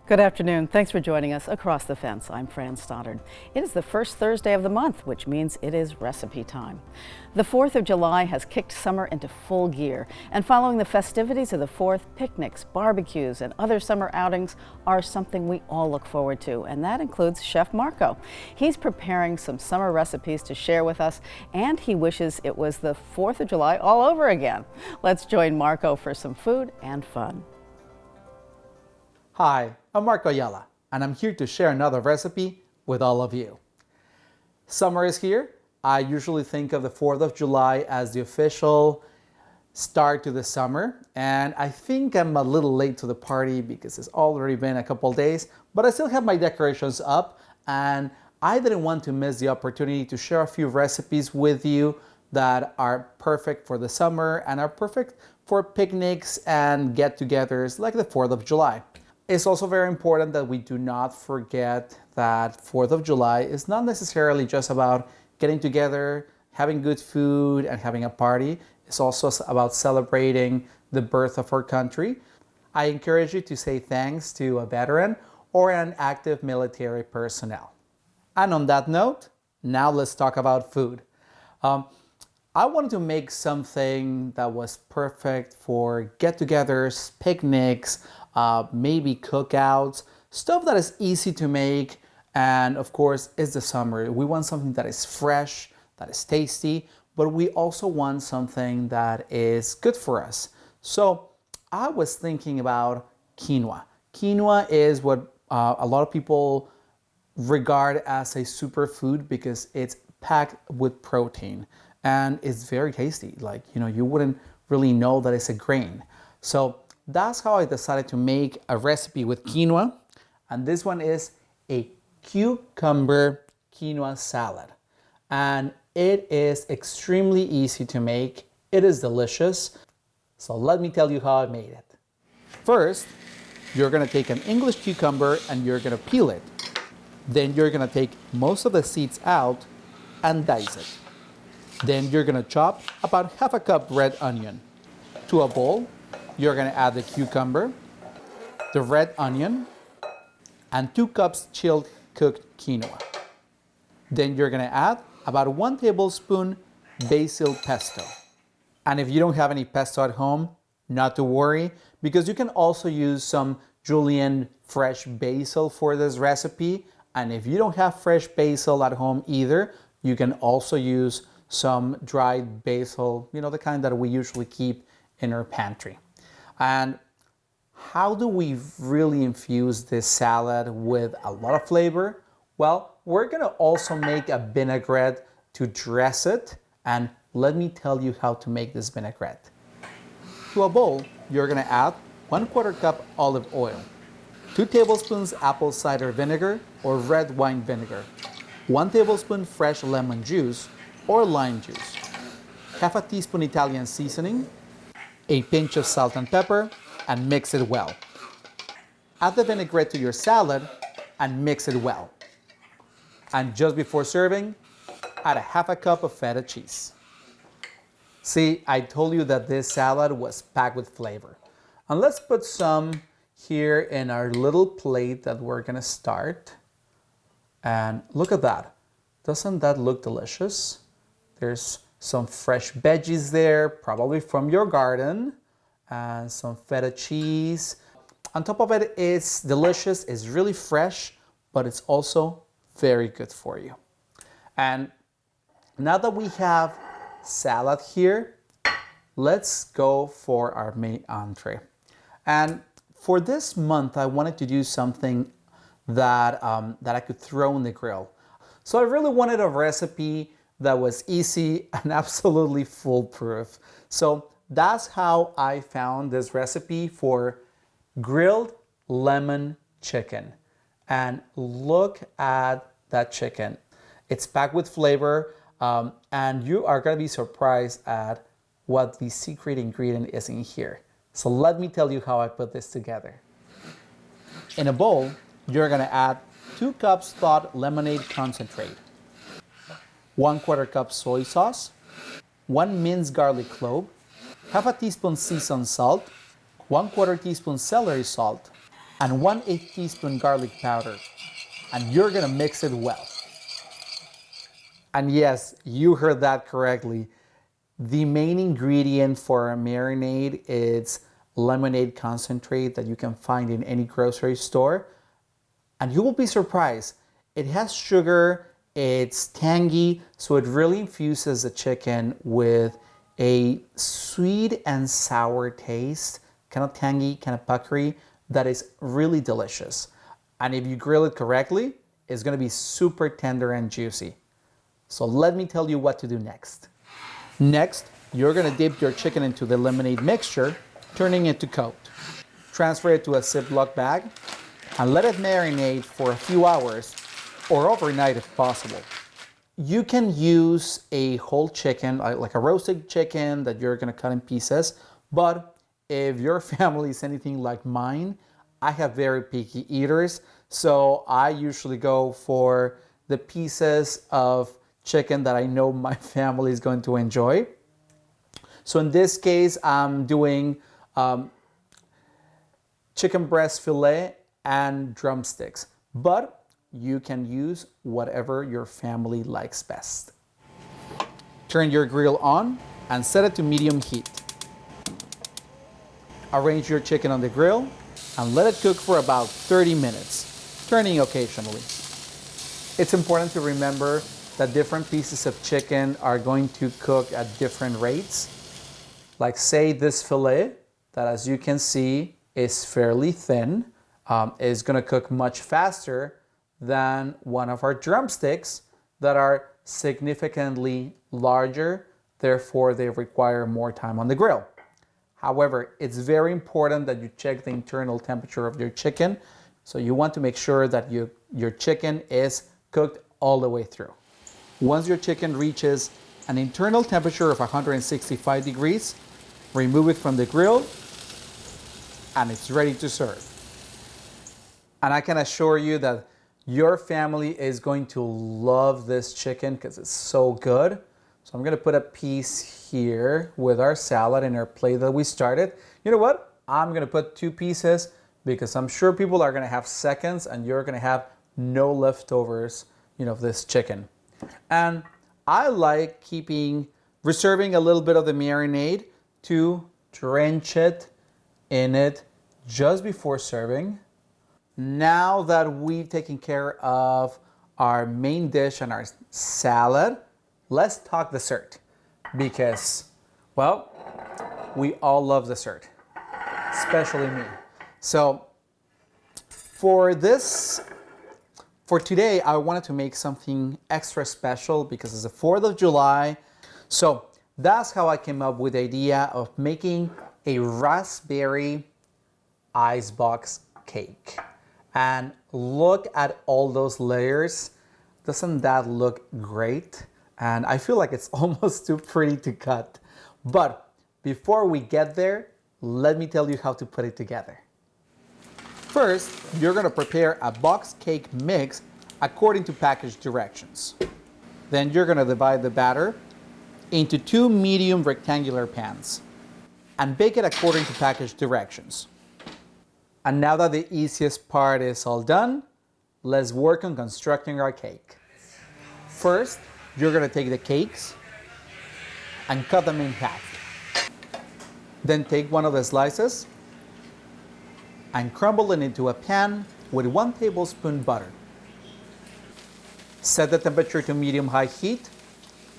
Good afternoon. Thanks for joining us across the fence. I'm Fran Stoddard. It is the first Thursday of the month, which means it is recipe time. The 4th of July has kicked summer into full gear, and following the festivities of the 4th, picnics, barbecues, and other summer outings are something we all look forward to, and that includes Chef Marco. He's preparing some summer recipes to share with us, and he wishes it was the 4th of July all over again. Let's join Marco for some food and fun. Hi, I'm Marco Ayala, and I'm here to share another recipe with all of you. Summer is here. I usually think of the 4th of July as the official start to the summer, and I think I'm a little late to the party because it's already been a couple days, but I still have my decorations up, and I didn't want to miss the opportunity to share a few recipes with you that are perfect for the summer and are perfect for picnics and get-togethers like the 4th of July. It's also very important that we do not forget that 4th of July is not necessarily just about getting together, having good food, and having a party. It's also about celebrating the birth of our country. I encourage you to say thanks to a veteran or an active military personnel. And on that note, now let's talk about food. I wanted to make something that was perfect for get-togethers, picnics, maybe cookouts, stuff that is easy to make, and of course it's the summer. We want something that is fresh, that is tasty, but we also want something that is good for us. So I was thinking about quinoa. Quinoa is what a lot of people regard as a superfood because it's packed with protein and it's very tasty. Like, you wouldn't really know that it's a grain. So that's how I decided to make a recipe with quinoa, and this one is a cucumber quinoa salad. And it is extremely easy to make. It is delicious. So let me tell you how I made it. First, you're gonna take an English cucumber and you're gonna peel it. Then you're gonna take most of the seeds out and dice it. Then you're gonna chop about half a cup red onion. To a bowl, you're gonna add the cucumber, the red onion, and 2 cups chilled cooked quinoa. Then you're gonna add about 1 tablespoon basil pesto. And if you don't have any pesto at home, not to worry, because you can also use some julienne fresh basil for this recipe. And if you don't have fresh basil at home either, you can also use some dried basil, the kind that we usually keep in our pantry. And how do we really infuse this salad with a lot of flavor? Well, we're gonna also make a vinaigrette to dress it, and let me tell you how to make this vinaigrette. To a bowl, you're gonna add 1/4 cup olive oil, 2 tablespoons apple cider vinegar or red wine vinegar, 1 tablespoon fresh lemon juice or lime juice, half a teaspoon Italian seasoning, a pinch of salt and pepper, and mix it well. Add the vinaigrette to your salad and mix it well. And just before serving, add a half a cup of feta cheese. See, I told you that this salad was packed with flavor. And let's put some here in our little plate that we're gonna start. And look at that. Doesn't that look delicious? There's some fresh veggies there, probably from your garden, and some feta cheese. On top of it, it's delicious, it's really fresh, but it's also very good for you. And now that we have salad here, let's go for our main entree. And for this month, I wanted to do something that I could throw in the grill. So I really wanted a recipe that was easy and absolutely foolproof. So that's how I found this recipe for grilled lemon chicken. And look at that chicken. It's packed with flavor, and you are gonna be surprised at what the secret ingredient is in here. So let me tell you how I put this together. In a bowl, you're gonna add 2 cups thawed lemonade concentrate, 1/4 cup soy sauce, 1 minced garlic clove, half a teaspoon sea salt, 1/4 teaspoon celery salt, and 1/8 teaspoon garlic powder. And you're gonna mix it well. And yes, you heard that correctly. The main ingredient for a marinade is lemonade concentrate that you can find in any grocery store. And you will be surprised. It has sugar, it's tangy, so it really infuses the chicken with a sweet and sour taste, kind of tangy, kind of puckery, that is really delicious. And if you grill it correctly, it's gonna be super tender and juicy. So let me tell you what to do next. Next, you're gonna dip your chicken into the lemonade mixture, turning it to coat. Transfer it to a Ziploc bag and let it marinate for a few hours or overnight if possible. You can use a whole chicken, like a roasted chicken that you're gonna cut in pieces, but if your family is anything like mine, I have very picky eaters, so I usually go for the pieces of chicken that I know my family is going to enjoy. So in this case, I'm doing chicken breast fillet and drumsticks, but you can use whatever your family likes best. Turn your grill on and set it to medium heat. Arrange your chicken on the grill and let it cook for about 30 minutes, turning occasionally. It's important to remember that different pieces of chicken are going to cook at different rates. Like say this fillet, that as you can see is fairly thin, is gonna cook much faster than one of our drumsticks that are significantly larger, therefore they require more time on the grill. However, it's very important that you check the internal temperature of your chicken, so you want to make sure that your chicken is cooked all the way through. Once your chicken reaches an internal temperature of 165 degrees, remove it from the grill and it's ready to serve. And I can assure you that your family is going to love this chicken because it's so good. So I'm gonna put a piece here with our salad in our plate that we started. You know what? I'm gonna put 2 pieces because I'm sure people are gonna have seconds and you're gonna have no leftovers, of this chicken. And I like reserving a little bit of the marinade to drench it in it just before serving. Now that we've taken care of our main dish and our salad, let's talk dessert because, well, we all love dessert, especially me. So for today, I wanted to make something extra special because it's the 4th of July. So that's how I came up with the idea of making a raspberry icebox cake. And look at all those layers. Doesn't that look great? And I feel like it's almost too pretty to cut. But before we get there, let me tell you how to put it together. First, you're gonna prepare a box cake mix according to package directions. Then you're gonna divide the batter into 2 medium rectangular pans and bake it according to package directions. And now that the easiest part is all done, let's work on constructing our cake. First, you're gonna take the cakes and cut them in half. Then take one of the slices and crumble it into a pan with 1 tablespoon butter. Set the temperature to medium-high heat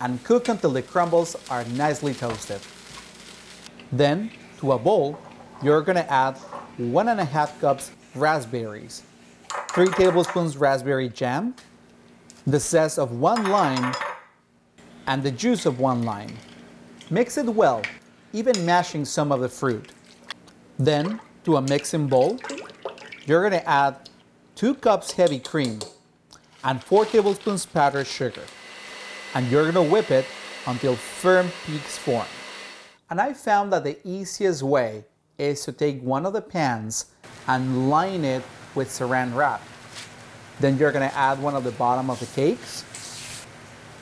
and cook until the crumbles are nicely toasted. Then, to a bowl, you're gonna add 1.5 cups raspberries, 3 tablespoons raspberry jam, the zest of 1 lime, and the juice of 1 lime. Mix it well, even mashing some of the fruit. Then, to a mixing bowl, you're gonna add 2 cups heavy cream and 4 tablespoons powdered sugar. And you're gonna whip it until firm peaks form. And I found that the easiest way is to take one of the pans and line it with saran wrap. Then you're gonna add one of the bottom of the cakes.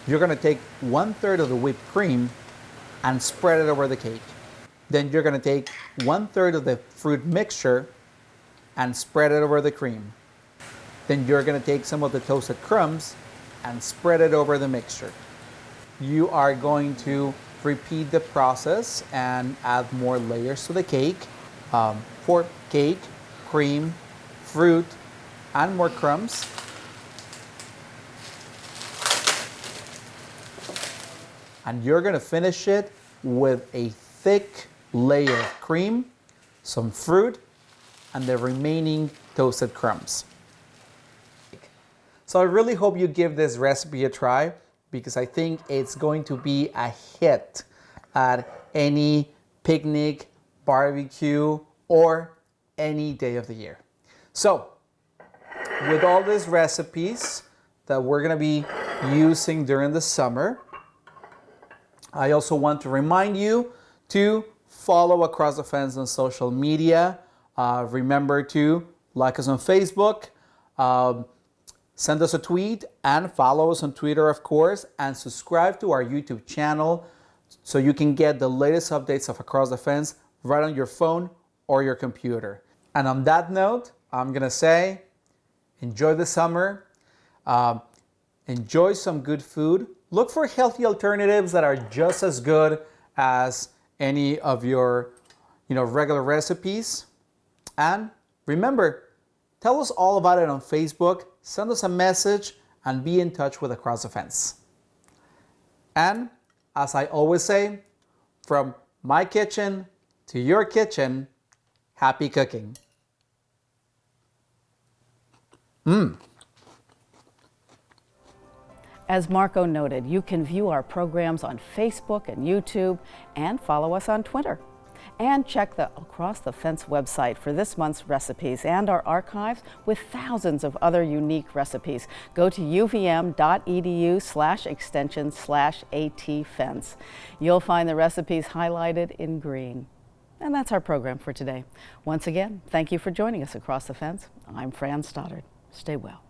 You're gonna take 1/3 of the whipped cream and spread it over the cake. Then you're gonna take 1/3 of the fruit mixture and spread it over the cream. Then you're going to take some of the toasted crumbs and spread it over the mixture. You are going to repeat the process and add more layers to the cake for cake, cream, fruit, and more crumbs. And you're going to finish it with a thick layer of cream, some fruit, and the remaining toasted crumbs. So I really hope you give this recipe a try, because I think it's going to be a hit at any picnic, barbecue, or any day of the year. So with all these recipes that we're going to be using during the summer, I also want to remind you to follow Across the Fence on social media. Remember to like us on Facebook, send us a tweet, and follow us on Twitter, of course, and subscribe to our YouTube channel so you can get the latest updates of Across the Fence right on your phone or your computer. And on that note, I'm gonna say, enjoy the summer, enjoy some good food, look for healthy alternatives that are just as good as any of your regular recipes. And remember, tell us all about it on Facebook, send us a message, and be in touch with Across the Fence. And as I always say, from my kitchen to your kitchen, happy cooking. As Marco noted, you can view our programs on Facebook and YouTube and follow us on Twitter. And check the Across the Fence website for this month's recipes and our archives with thousands of other unique recipes. Go to uvm.edu/extension/atfence. You'll find the recipes highlighted in green. And that's our program for today. Once again, thank you for joining us Across the Fence. I'm Fran Stoddard. Stay well.